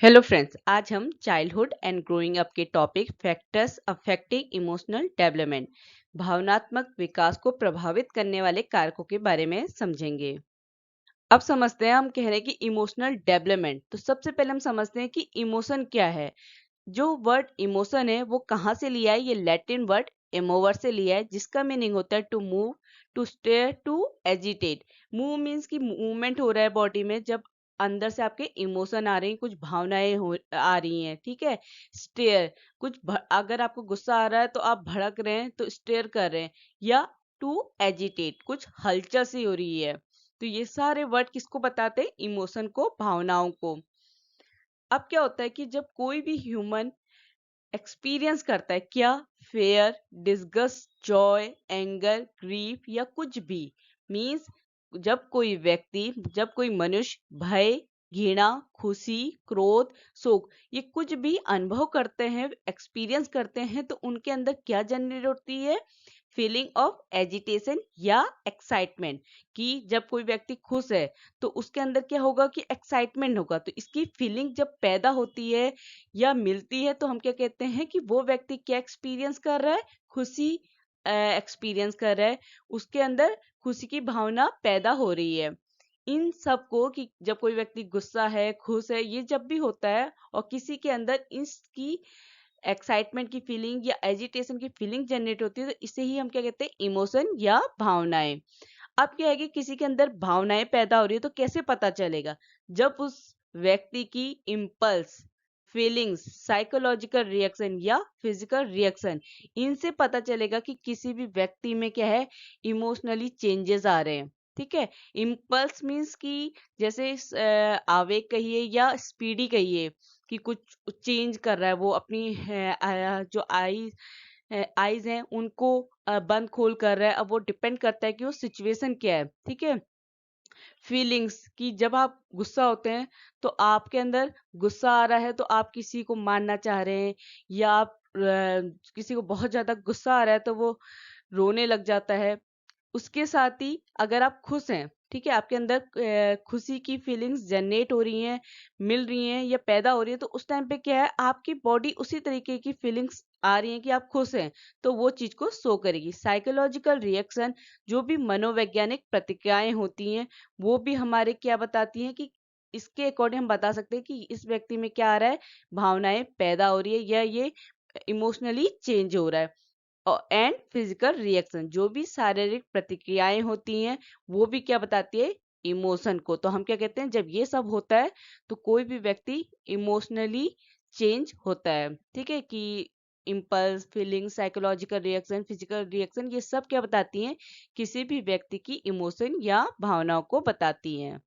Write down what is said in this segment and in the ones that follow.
Hello friends, आज हम childhood and growing up के topic factors affecting emotional development भावनात्मक विकास को प्रभावित करने वाले कारकों के बारे में समझेंगे। अब समझते हैं, हम कह रहे हैं कि इमोशनल डेवलपमेंट, तो सबसे पहले हम समझते हैं कि इमोशन क्या है। जो वर्ड इमोशन है वो कहाँ से लिया है? ये लैटिन वर्ड एमोवर से लिया है, जिसका मीनिंग होता है to move, to stir, to agitate. Move means कि मूवमेंट हो रहा है बॉडी में, जब अंदर से आपके इमोशन आ रही हैं, कुछ भावनाएं हो आ रही हैं, ठीक है। स्टेयर, अगर आपको गुस्सा आ रहा है तो आप भड़क रहे हैं तो स्टेयर कर रहे हैं। या टू एजिटेट, कुछ हलचल सी हो रही है। तो ये सारे वर्ड किसको बताते हैं? इमोशन को, भावनाओं को। अब क्या होता है कि जब कोई भी ह्यूमन एक्सपीरियंस करता है, क्या? Fair, disgust, Joy, anger, grief या कुछ भी, मीन्स जब कोई मनुष्य भय, घृणा, खुशी, क्रोध, शोक, ये कुछ भी अनुभव करते हैं, एक्सपीरियंस करते हैं, तो उनके अंदर क्या जनरेट होती है? फीलिंग ऑफ एजिटेशन या एक्साइटमेंट। कि जब कोई व्यक्ति खुश है तो उसके अंदर क्या होगा? कि एक्साइटमेंट होगा। तो इसकी फीलिंग जब पैदा होती है या मिलती है तो हम क्या कहते हैं कि वो व्यक्ति क्या एक्सपीरियंस कर रहा है? खुशी एक्सपीरियंस कर रहा है, उसके अंदर खुशी की भावना पैदा हो रही है। इन सब को, कि जब कोई व्यक्ति गुस्सा है, खुश है, ये जब भी होता है और किसी के अंदर इसकी एक्साइटमेंट की फीलिंग या एजिटेशन की फीलिंग जनरेट होती है, तो इसे ही हम क्या कहते हैं? इमोशन या भावनाएं। अब क्या है कि किसी के अंदर भावनाएं पैदा हो रही है तो कैसे पता चलेगा? जब उस व्यक्ति की इम्पल्स, फीलिंग्स, साइकोलॉजिकल रिएक्शन या फिजिकल रिएक्शन, इनसे पता चलेगा कि किसी भी व्यक्ति में क्या है? इमोशनली चेंजेस आ रहे हैं। ठीक है। इम्पल्स मीन्स कि जैसे आवेग कहिए या स्पीडी कहिए, कि कुछ चेंज कर रहा है वो अपनी जो आईज हैं उनको बंद खोल कर रहा है। अब वो डिपेंड करता है कि वो सिचुएशन क्या है। ठीक है। फीलिंग्स, कि जब आप गुस्सा होते हैं तो आपके अंदर गुस्सा आ रहा है तो आप किसी को मारना चाह रहे हैं, या आप किसी को बहुत ज्यादा गुस्सा आ रहा है तो वो रोने लग जाता है। उसके साथ ही अगर आप खुश हैं, ठीक है, आपके अंदर खुशी की फीलिंग्स जनरेट हो रही हैं, मिल रही हैं या पैदा हो रही है, तो उस टाइम पे क्या है? आपकी बॉडी उसी तरीके की फीलिंग्स आ रही हैं कि आप खुश हैं, तो वो चीज को शो करेगी। साइकोलॉजिकल रिएक्शन, जो भी मनोवैज्ञानिक प्रतिक्रियाएं होती हैं, वो भी हमारे क्या बताती हैं? कि इसके अकॉर्डिंग हम बता सकते हैं कि इस व्यक्ति में क्या आ रहा है? भावनाएं पैदा हो रही है या ये इमोशनली चेंज हो रहा है। एंड फिजिकल रिएक्शन, जो भी शारीरिक प्रतिक्रियाएं होती हैं, वो भी क्या बताती है? इमोशन को। तो हम क्या कहते हैं? जब ये सब होता है तो कोई भी व्यक्ति इमोशनली चेंज होता है। ठीक है। कि impulse, feeling, psychological reaction, physical reaction, ये सब क्या बताती हैं? किसी भी व्यक्ति की इमोशन या भावनाओं को बताती हैं।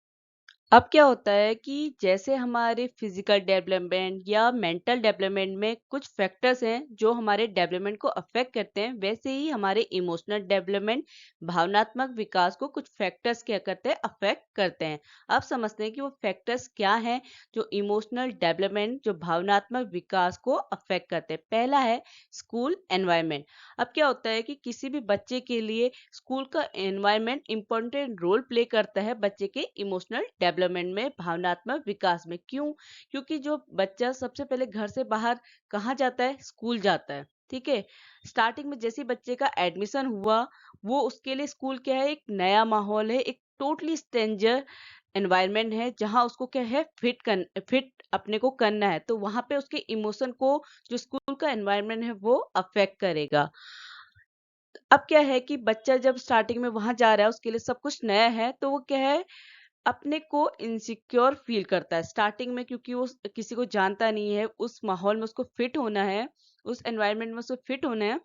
अब क्या होता है कि जैसे हमारे फिजिकल डेवलपमेंट या मेंटल डेवलपमेंट में कुछ फैक्टर्स हैं जो हमारे डेवलपमेंट को अफेक्ट करते हैं, वैसे ही हमारे इमोशनल डेवलपमेंट, भावनात्मक विकास को कुछ फैक्टर्स क्या करते हैं? अफेक्ट करते हैं। अब समझते हैं कि वो फैक्टर्स क्या हैं जो इमोशनल डेवलपमेंट, जो भावनात्मक विकास को अफेक्ट करते हैं। पहला है स्कूल एनवायरनमेंट। अब क्या होता है कि किसी भी बच्चे के लिए स्कूल का एनवायरनमेंट इंपॉर्टेंट रोल प्ले करता है बच्चे के इमोशनल डेवलपमेंट में, भावनात्मक विकास में। क्यों? क्योंकि जो बच्चा सबसे पहले घर से बाहर कहाँ जाता है? स्कूल जाता है। ठीक है। स्टार्टिंग में जैसे ही बच्चे का एडमिशन हुआ, वो उसके लिए स्कूल क्या है? एक नया माहौल है, एक टोटली स्ट्रेंजर एनवायरनमेंट है, जहाँ उसको क्या है? फिट अपने को करना है। तो वहां पे उसके इमोशन को, जो स्कूल का एनवायरनमेंट है, वो अफेक्ट करेगा। अब क्या है कि बच्चा जब स्टार्टिंग में वहां जा रहा है, उसके लिए सब कुछ नया है, तो वो क्या है? अपने को इनसिक्योर फील करता है स्टार्टिंग में, क्योंकि वो किसी को जानता नहीं है। उस माहौल में उसको फिट होना है, उस एनवायरनमेंट में उसको फिट होना है।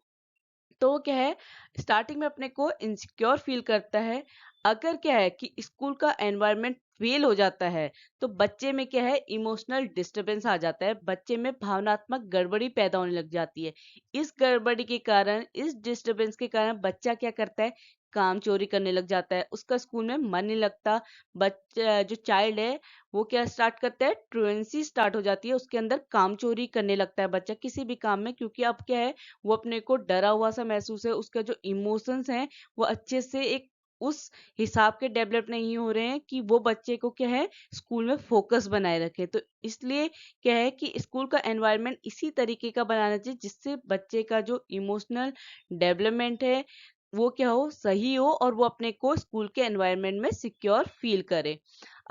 तो वो क्या है? स्टार्टिंग में अपने को इनसिक्योर फील करता है। अगर क्या है कि स्कूल का एनवायरनमेंट फेल हो जाता है, तो बच्चे में क्या है? इमोशनल डिस्टरबेंस आ जाता है, बच्चे में भावनात्मक गड़बड़ी पैदा होने लग जाती है। इस गड़बड़ी के कारण, इस डिस्टरबेंस के कारण बच्चा क्या करता है? काम चोरी करने लग जाता है, उसका स्कूल में मन नहीं लगता। बच्चा, जो चाइल्ड है, वो क्या स्टार्ट करता है? ट्रुएंसी स्टार्ट हो जाती है, उसके अंदर काम चोरी करने लगता है बच्चा किसी भी काम में। क्योंकि अब क्या है? वो अपने को डरा हुआ सा महसूस है, उसका जो इमोशंस हैं वो अच्छे से एक उस हिसाब के डेवलप नहीं हो रहे हैं कि वो बच्चे को क्या है स्कूल में फोकस बनाए रखे। तो इसलिए क्या है कि स्कूल का एनवायरनमेंट इसी तरीके का बनाना चाहिए जिससे बच्चे का जो इमोशनल डेवलपमेंट है वो क्या हो सही हो और वो अपने को स्कूल के एनवायरनमेंट में सिक्योर फील करे।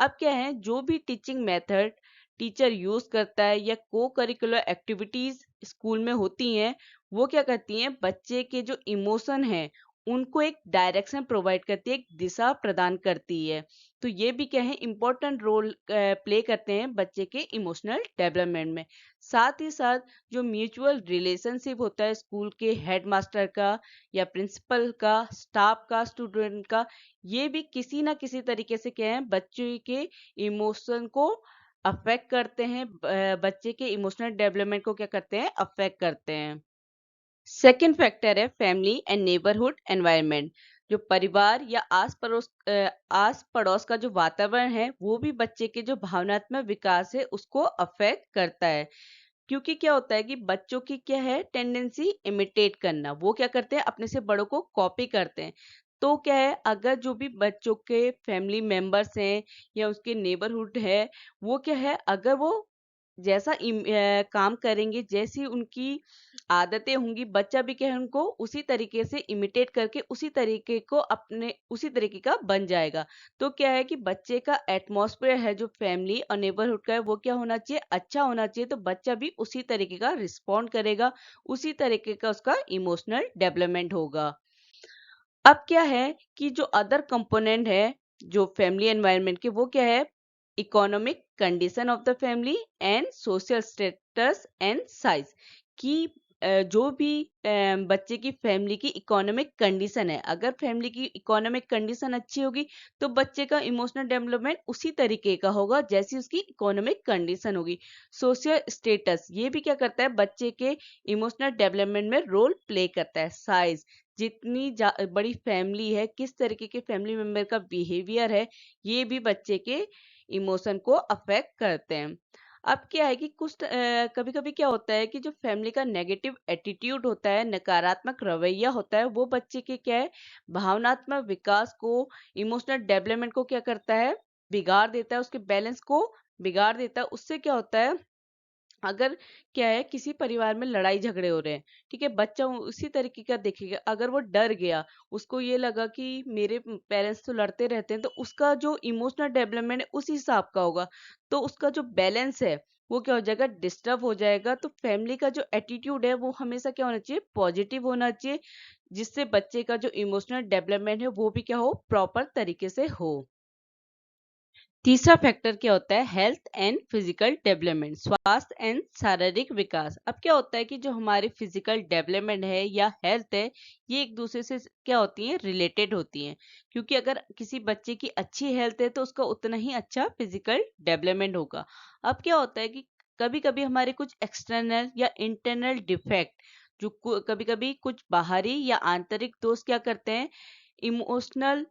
अब क्या है जो भी टीचिंग मेथड टीचर यूज करता है या को करिकुलर एक्टिविटीज स्कूल में होती हैं वो क्या करती हैं बच्चे के जो इमोशन है उनको एक डायरेक्शन प्रोवाइड करती है, एक दिशा प्रदान करती है। तो ये भी क्या है इम्पोर्टेंट रोल प्ले करते हैं बच्चे के इमोशनल डेवलपमेंट में। साथ ही साथ जो म्यूचुअल रिलेशनशिप होता है स्कूल के हेडमास्टर का या प्रिंसिपल का, स्टाफ का, स्टूडेंट का, ये भी किसी ना किसी तरीके से क्या है बच्चे के इमोशन को अफेक्ट करते हैं, बच्चे के इमोशनल डेवलपमेंट को क्या करते हैं अफेक्ट करते हैं। सेकेंड फैक्टर है फैमिली एंड नेबरहुड एनवायरनमेंट। जो परिवार या आस पड़ोस का जो वातावरण है वो भी बच्चे के जो भावनात्मक विकास है उसको अफेक्ट करता है। क्योंकि क्या होता है कि बच्चों की क्या है टेंडेंसी इमिटेट करना, वो क्या करते हैं अपने से बड़ों को कॉपी करते हैं। तो क्या है अगर जो भी बच्चों के फैमिली मेंबर्स हैं या उसके नेबरहुड है वो क्या है अगर वो जैसा काम करेंगे, जैसी उनकी आदतें होंगी, बच्चा भी क्या है उनको उसी तरीके से इमिटेट करके उसी तरीके को अपने उसी तरीके का बन जाएगा। तो क्या है कि बच्चे का एटमॉस्फेयर है जो फैमिली और नेबरहुड का है वो क्या होना चाहिए अच्छा होना चाहिए। तो बच्चा भी उसी तरीके का रिस्पॉन्ड करेगा, उसी तरीके का उसका इमोशनल डेवलपमेंट होगा। अब क्या है कि जो अदर कंपोनेंट है जो फैमिली एनवायरनमेंट के वो क्या है economic condition of the family and social status and size कि जो भी बच्चे की फैमिली की इकोनॉमिक कंडीशन है, अगर फैमिली की इकोनॉमिक कंडीशन अच्छी होगी तो बच्चे का इमोशनल डेवलपमेंट उसी तरीके का होगा जैसी उसकी इकोनॉमिक कंडीशन होगी। सोशल स्टेटस ये भी क्या करता है बच्चे के इमोशनल डेवलपमेंट में रोल प्ले करता है। साइज जितनी बड़ी फैमिली है, किस तरीके के फैमिली मेंबर का बिहेवियर है, ये भी बच्चे के इमोशन को अफेक्ट करते हैं। अब क्या है कि कुछ कभी कभी क्या होता है कि जो फैमिली का नेगेटिव एटीट्यूड होता है, नकारात्मक रवैया होता है, वो बच्चे के क्या है भावनात्मक विकास को, इमोशनल डेवलपमेंट को क्या करता है बिगाड़ देता है, उसके बैलेंस को बिगाड़ देता है। उससे क्या होता है अगर क्या है किसी परिवार में लड़ाई झगड़े हो रहे हैं, ठीक है, बच्चा उसी तरीके का देखेगा। अगर वो डर गया, उसको ये लगा कि मेरे पेरेंट्स तो लड़ते रहते हैं, तो उसका जो इमोशनल डेवलपमेंट है उस हिसाब का होगा। तो उसका जो बैलेंस है वो क्या हो जाएगा डिस्टर्ब हो जाएगा। तो फैमिली का जो एटीट्यूड है वो हमेशा क्या होना चाहिए पॉजिटिव होना चाहिए, जिससे बच्चे का जो इमोशनल डेवलपमेंट है वो भी क्या हो प्रॉपर तरीके से हो। तीसरा फैक्टर क्या होता है हेल्थ एंड फिजिकल डेवलपमेंट, स्वास्थ्य एंड शारीरिक विकास। अब क्या होता है कि जो हमारी फिजिकल डेवलपमेंट है या हेल्थ है ये एक दूसरे से क्या होती हैं रिलेटेड होती हैं। क्योंकि अगर किसी बच्चे की अच्छी हेल्थ है तो उसका उतना ही अच्छा फिजिकल डेवलपमेंट होगा। अब क्या होता है कि कभी कभी हमारे कुछ एक्सटर्नल या इंटरनल डिफेक्ट जो कभी कभी कुछ बाहरी या आंतरिक दोष क्या करते हैं इमोशनल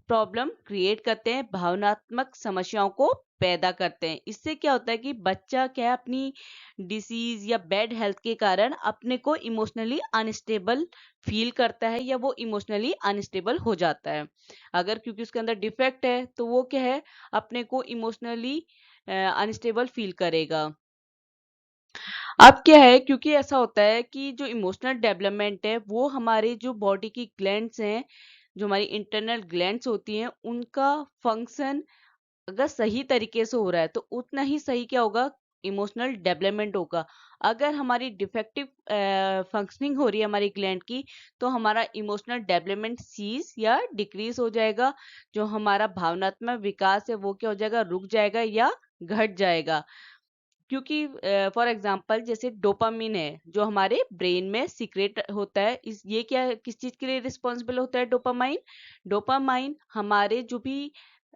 प्रॉब्लम क्रिएट करते हैं, भावनात्मक समस्याओं को पैदा करते हैं। इससे क्या होता है कि बच्चा क्या है अपनी डिसीज या बैड हेल्थ के कारण अपने को इमोशनली अनस्टेबल फील करता है या वो इमोशनली अनस्टेबल हो जाता है। अगर क्योंकि उसके अंदर डिफेक्ट है तो वो क्या है अपने को इमोशनली अनस्टेबल फील करेगा। अब क्या है क्योंकि ऐसा होता है कि जो इमोशनल डेवलपमेंट है वो हमारे जो बॉडी की ग्लैंड्स हैं, जो हमारी इंटरनल ग्लैंड्स होती हैं, उनका फंक्शन अगर सही तरीके से हो रहा है तो उतना ही सही क्या होगा इमोशनल डेवलपमेंट होगा। अगर हमारी डिफेक्टिव फंक्शनिंग हो रही है हमारी ग्लैंड की तो हमारा इमोशनल डेवलपमेंट सीज या डिक्रीज हो जाएगा। जो हमारा भावनात्मक विकास है वो क्या हो जाएगा रुक जाएगा या घट जाएगा। क्योंकि फॉर एग्जांपल जैसे डोपामिन है जो हमारे ब्रेन में सीक्रेट होता है, इस ये क्या किस चीज के लिए रिस्पॉन्सिबल होता है डोपामाइन। डोपामाइन हमारे जो भी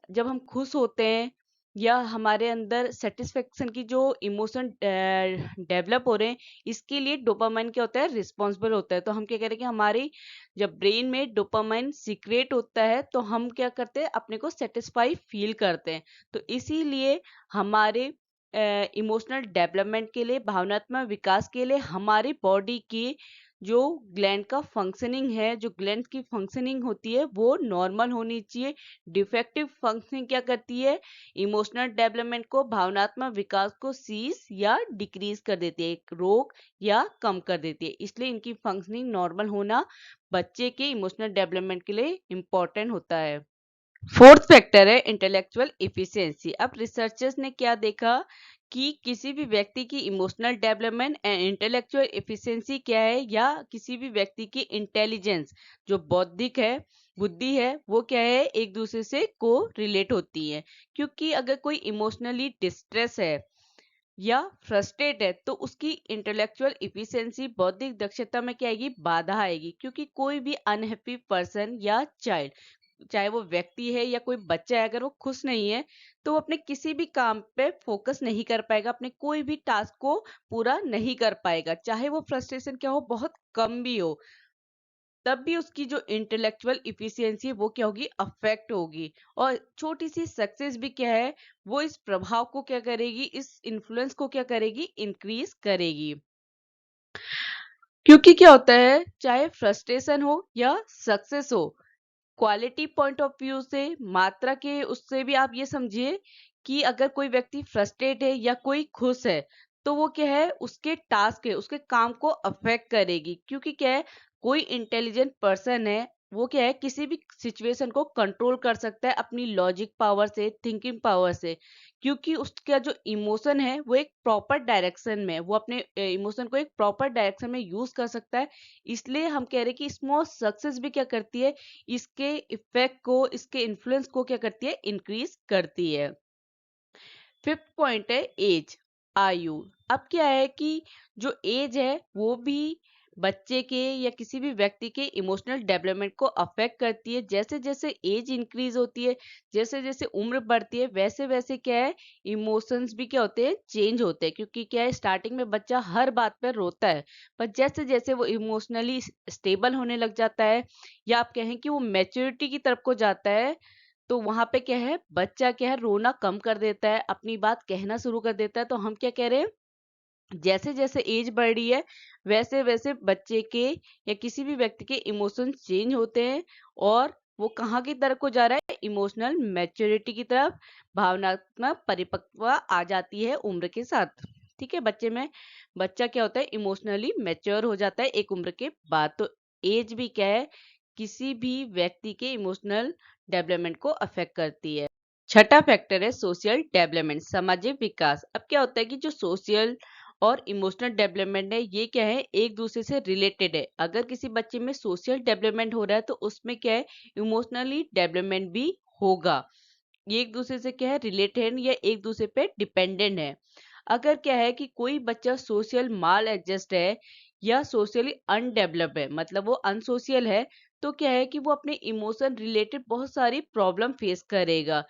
जब हम खुश होते हैं या हमारे अंदर सेटिस्फेक्शन की जो इमोशन डेवलप हो रहे हैं इसके लिए डोपामाइन क्या होता है रिस्पॉन्सिबल होता है। तो हम क्या करें कि हमारी जब ब्रेन में डोपामाइन सीक्रेट होता है तो हम क्या करते हैं अपने को सेटिस्फाई फील करते हैं। तो इसीलिए हमारे इमोशनल डेवलपमेंट के लिए, भावनात्मक विकास के लिए हमारी बॉडी की जो ग्लैंड का फंक्शनिंग है, जो ग्लैंड की फंक्शनिंग होती है वो नॉर्मल होनी चाहिए। डिफेक्टिव फंक्शनिंग क्या करती है? इमोशनल डेवलपमेंट को, भावनात्मक विकास को सीज या डिक्रीज कर देती है, रोक या कम कर देती है। इसलिए इनकी फंक्शनिंग नॉर्मल होना बच्चे के इमोशनल डेवलपमेंट के लिए इम्पोर्टेंट होता है। फोर्थ फैक्टर है इंटेलेक्चुअल इफिशियंसी। अब रिसर्चर्स ने क्या देखा कि किसी भी व्यक्ति की emotional development and intellectual efficiency क्या है, या किसी भी व्यक्ति की इंटेलिजेंस जो बौद्धिक है, बुद्धि है, वो क्या है, एक दूसरे से को रिलेट होती है। क्योंकि अगर कोई इमोशनली डिस्ट्रेस है या फ्रस्ट्रेट है तो उसकी इंटेलेक्चुअल इफिशियंसी, बौद्धिक दक्षता में क्या आएगी? बाधा आएगी। क्योंकि कोई भी अनहैप्पी पर्सन या चाइल्ड, चाहे वो व्यक्ति है या कोई बच्चा है, अगर वो खुश नहीं है तो वो अपने किसी भी काम पे फोकस नहीं कर पाएगा, अपने कोई भी टास्क को पूरा नहीं कर पाएगा, चाहे वो फ्रस्ट्रेशन क्या हो, बहुत कम भी हो, तब भी उसकी जो इंटेलेक्चुअल इफिशियंसी है वो क्या होगी? अफेक्ट होगी। और छोटी सी सक्सेस भी क्या है, वो इस प्रभाव को क्या करेगी, इस इन्फ्लुएंस को क्या करेगी? इंक्रीज करेगी। क्योंकि क्या होता है, चाहे फ्रस्ट्रेशन हो या सक्सेस हो, क्वालिटी पॉइंट ऑफ व्यू से, मात्रा के उससे भी आप ये समझिए कि अगर कोई व्यक्ति फ्रस्ट्रेट है या कोई खुश है तो वो क्या है, उसके टास्क है, उसके काम को अफेक्ट करेगी। क्योंकि क्या है, कोई इंटेलिजेंट पर्सन है, वो क्या है, किसी भी सिचुएशन को कंट्रोल कर सकता है अपनी लॉजिक पावर से, थिंकिंग पावर से। क्योंकि उसका जो इमोशन है वो एक प्रॉपर डायरेक्शन में, वो अपने इमोशन को एक प्रॉपर डायरेक्शन में यूज कर सकता है। इसलिए हम कह रहे हैं कि स्मॉल सक्सेस भी क्या करती है, इसके इफेक्ट को, इसके इन्फ्लुएंस को क्या करती है? इंक्रीज करती है। फिफ्थ पॉइंट है एज, आयु। अब क्या है कि जो एज है वो भी बच्चे के या किसी भी व्यक्ति के इमोशनल डेवलपमेंट को अफेक्ट करती है। जैसे जैसे एज इंक्रीज होती है, जैसे जैसे उम्र बढ़ती है, वैसे वैसे क्या है, इमोशंस भी क्या होते हैं? चेंज होते हैं। क्योंकि क्या है, स्टार्टिंग में बच्चा हर बात पर रोता है, पर जैसे जैसे वो इमोशनली स्टेबल होने लग जाता है, या आप कहें कि वो मैच्योरिटी की तरफ को जाता है, तो वहां पे क्या है, बच्चा क्या है, रोना कम कर देता है, अपनी बात कहना शुरू कर देता है। तो हम क्या कह रहे हैं, जैसे जैसे एज बढ़ रही है वैसे वैसे बच्चे के या किसी भी व्यक्ति के इमोशंस चेंज होते हैं, और वो कहाँ की तरफ को जा रहा है? इमोशनल मैच्योरिटी की तरफ, भावनात्मक परिपक्वता आ जाती है उम्र के साथ। ठीक है, बच्चे में बच्चा क्या होता है? इमोशनली मैच्योर हो जाता है एक उम्र के बाद। तो एज भी क्या है, किसी भी व्यक्ति के इमोशनल डेवलपमेंट को अफेक्ट करती है। छठा फैक्टर है सोशल डेवलपमेंट, सामाजिक विकास। अब क्या होता है कि जो सोशल और इमोशनल डेवलपमेंट है, ये क्या है, एक दूसरे से रिलेटेड है। अगर किसी बच्चे में सोशल डेवलपमेंट हो रहा है तो उसमें क्या है, इमोशनली डेवलपमेंट भी होगा। ये एक दूसरे से क्या है, रिलेटेड या एक दूसरे पे डिपेंडेंट है। अगर क्या है कि कोई बच्चा सोशल माल एडजस्ट है या सोशली अनडेवलप है, मतलब वो अनसोशियल है, तो क्या है कि वो अपने इमोशन रिलेटेड बहुत सारी प्रॉब्लम फेस करेगा।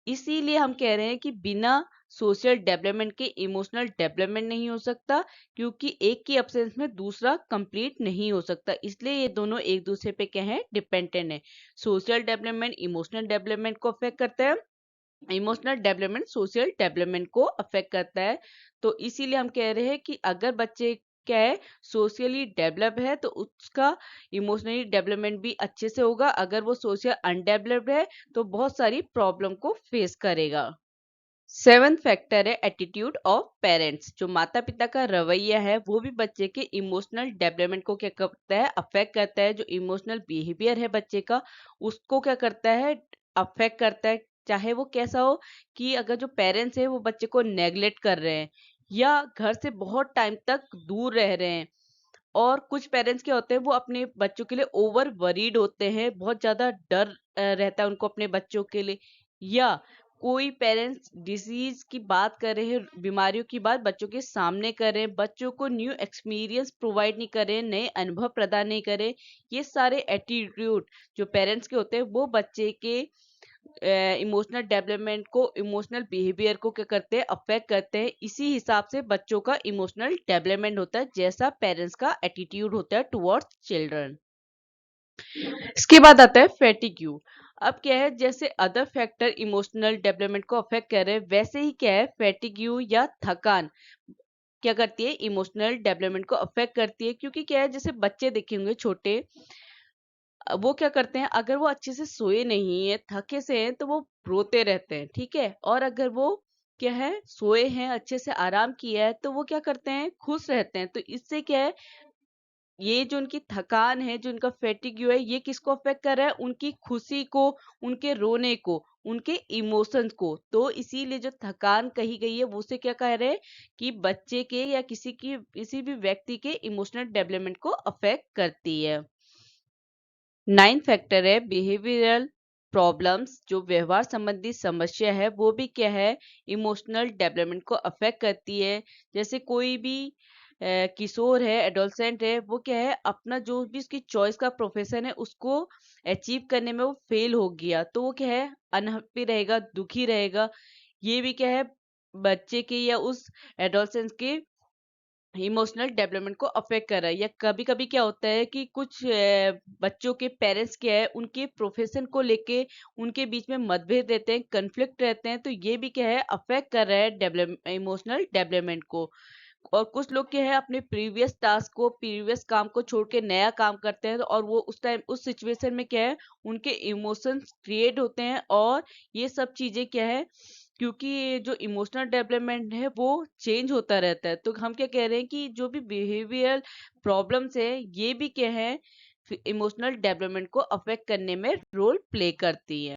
इसीलिए हम कह रहे हैं कि बिना सोशल डेवलपमेंट के इमोशनल डेवलपमेंट नहीं हो सकता, क्योंकि एक की एब्सेंस में दूसरा कंप्लीट नहीं हो सकता। इसलिए ये दोनों एक दूसरे पे क्या है, डिपेंडेंट है। सोशल डेवलपमेंट इमोशनल डेवलपमेंट को अफेक्ट करता है, इमोशनल डेवलपमेंट सोशल डेवलपमेंट को अफेक्ट करता है। तो इसीलिए हम कह रहे हैं कि अगर बच्चे क्या है, सोशली डेवलप है, तो उसका इमोशनली डेवलपमेंट भी अच्छे से होगा। अगर वो सोशल अनडेवलप्ड है तो बहुत सारी प्रॉब्लम को फेस करेगा। सेवेंथ फैक्टर है एटीट्यूड ऑफ पेरेंट्स। जो माता पिता का रवैया है वो भी बच्चे के इमोशनल डेवलपमेंट को क्या करता है? अफेक्ट करता है। जो इमोशनल बिहेवियर है बच्चे का, उसको क्या करता है? अफेक्ट करता है। चाहे वो कैसा हो, कि अगर जो पेरेंट्स है वो बच्चे को नेग्लेक्ट कर रहे हैं या घर से बहुत टाइम तक दूर रह रहे हैं, और कुछ पेरेंट्स क्या होते हैं, वो अपने बच्चों के लिए ओवर वरीड होते हैं, बहुत ज्यादा डर रहता है उनको अपने बच्चों के लिए। या कोई पेरेंट्स डिसीज की बात कर रहे हैं, बीमारियों की बात बच्चों के सामने कर रहे हैं, बच्चों को न्यू एक्सपीरियंस प्रोवाइड नहीं कर रहे हैं, नए अनुभव प्रदान नहीं कर रहे हैं। ये सारे एटीट्यूड जो पेरेंट्स के होते हैं वो बच्चे के इमोशनल डेवलपमेंट को, इमोशनल बिहेवियर को क्या करते हैं? अफेक्ट करते हैं। इसी हिसाब से बच्चों का इमोशनल डेवलपमेंट होता है, जैसा पेरेंट्स का एटीट्यूड होता है टुवर्ड्स चिल्ड्रन। इसके बाद आता है फैटिग्यू। अब क्या है, जैसे अदर फैक्टर इमोशनल डेवलपमेंट को अफेक्ट कर रहे हैं, वैसे ही क्या है, फैटिग्यू या थकान क्या करती है, इमोशनल डेवलपमेंट को अफेक्ट करती है। क्योंकि क्या है, जैसे बच्चे देखे होंगे छोटे, वो क्या करते हैं, अगर वो अच्छे से सोए नहीं है, थके से हैं, तो वो रोते रहते हैं, ठीक है। और अगर वो क्या है, सोए हैं, अच्छे से आराम किया है, तो वो क्या करते हैं, खुश रहते हैं। तो इससे क्या है, ये जो उनकी थकान है, जो उनका फैटिग्यू है, ये किसको अफेक्ट कर रहा है, उनकी खुशी को, उनके रोने को, उनके इमोशंस को। तो इसीलिए जो थकान कही गई है, वो से क्या कह रहे हैं कि बच्चे के या किसी भी व्यक्ति के इमोशनल डेवलपमेंट को अफेक्ट करती है। 9 फैक्टर है बिहेवियरल प्रॉब्लम्स, जो व्यवहार संबंधी समस्या है, वो भी क्या है, इमोशनल डेवलपमेंट को अफेक्ट करती है। जैसे कोई भी किशोर है, एडोलसेंट है, वो क्या है, अपना जो भी उसकी चॉइस का प्रोफेशन है, उसको अचीव करने में वो फेल हो गया, तो वो क्या है, अनहैप्पी रहेगा, दुखी रहेगा। ये भी क्या है, बच्चे के या उस एडोलसेंस के इमोशनल डेवलपमेंट को अफेक्ट कर रहा है। या कभी कभी क्या होता है कि कुछ बच्चों के पेरेंट्स क्या है, उनके प्रोफेशन को लेके उनके बीच में मतभेद रहते हैं, कन्फ्लिक्ट रहते हैं, तो ये भी क्या है, अफेक्ट कर रहा है डेवलप इमोशनल डेवलपमेंट को। और कुछ लोग क्या है, अपने प्रीवियस टास्क को, प्रीवियस काम को छोड़ के नया काम करते हैं, और वो उस टाइम उस सिचुएशन में क्या है, उनके इमोशंस क्रिएट होते हैं। और ये सब चीजें क्या है, क्योंकि ये जो इमोशनल डेवलपमेंट है, वो चेंज होता रहता है। तो हम क्या कह रहे हैं कि जो भी बिहेवियर प्रॉब्लम्स है, ये भी क्या है, इमोशनल डेवलपमेंट को अफेक्ट करने में रोल प्ले करती है।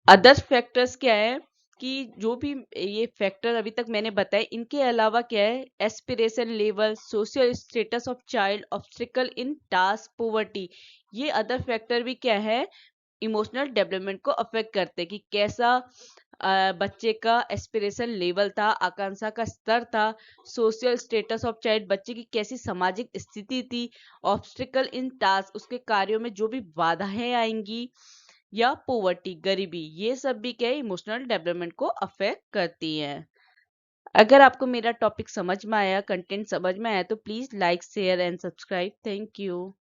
अदर्स फैक्टर्स क्या है, कि जो भी ये फैक्टर अभी तक मैंने बताए, इनके अलावा क्या है, aspiration level, social status of child, obstacle in task, poverty, ये अदर फैक्टर भी क्या है, इमोशनल डेवलपमेंट को अफेक्ट करते हैं। कि कैसा बच्चे का एस्पिरेशन लेवल था, आकांक्षा का स्तर था, सोशल स्टेटस ऑफ चाइल्ड, बच्चे की कैसी सामाजिक स्थिति थी, ऑब्स्टिकल इन टास्क, उसके कार्यों में जो भी बाधाएं आएंगी, या पोवर्टी, गरीबी, ये सब भी क्या है, इमोशनल डेवलपमेंट को अफेक्ट करती हैं। अगर आपको मेरा टॉपिक समझ में आया, कंटेंट समझ में आया, तो please like, share and subscribe. Thank you.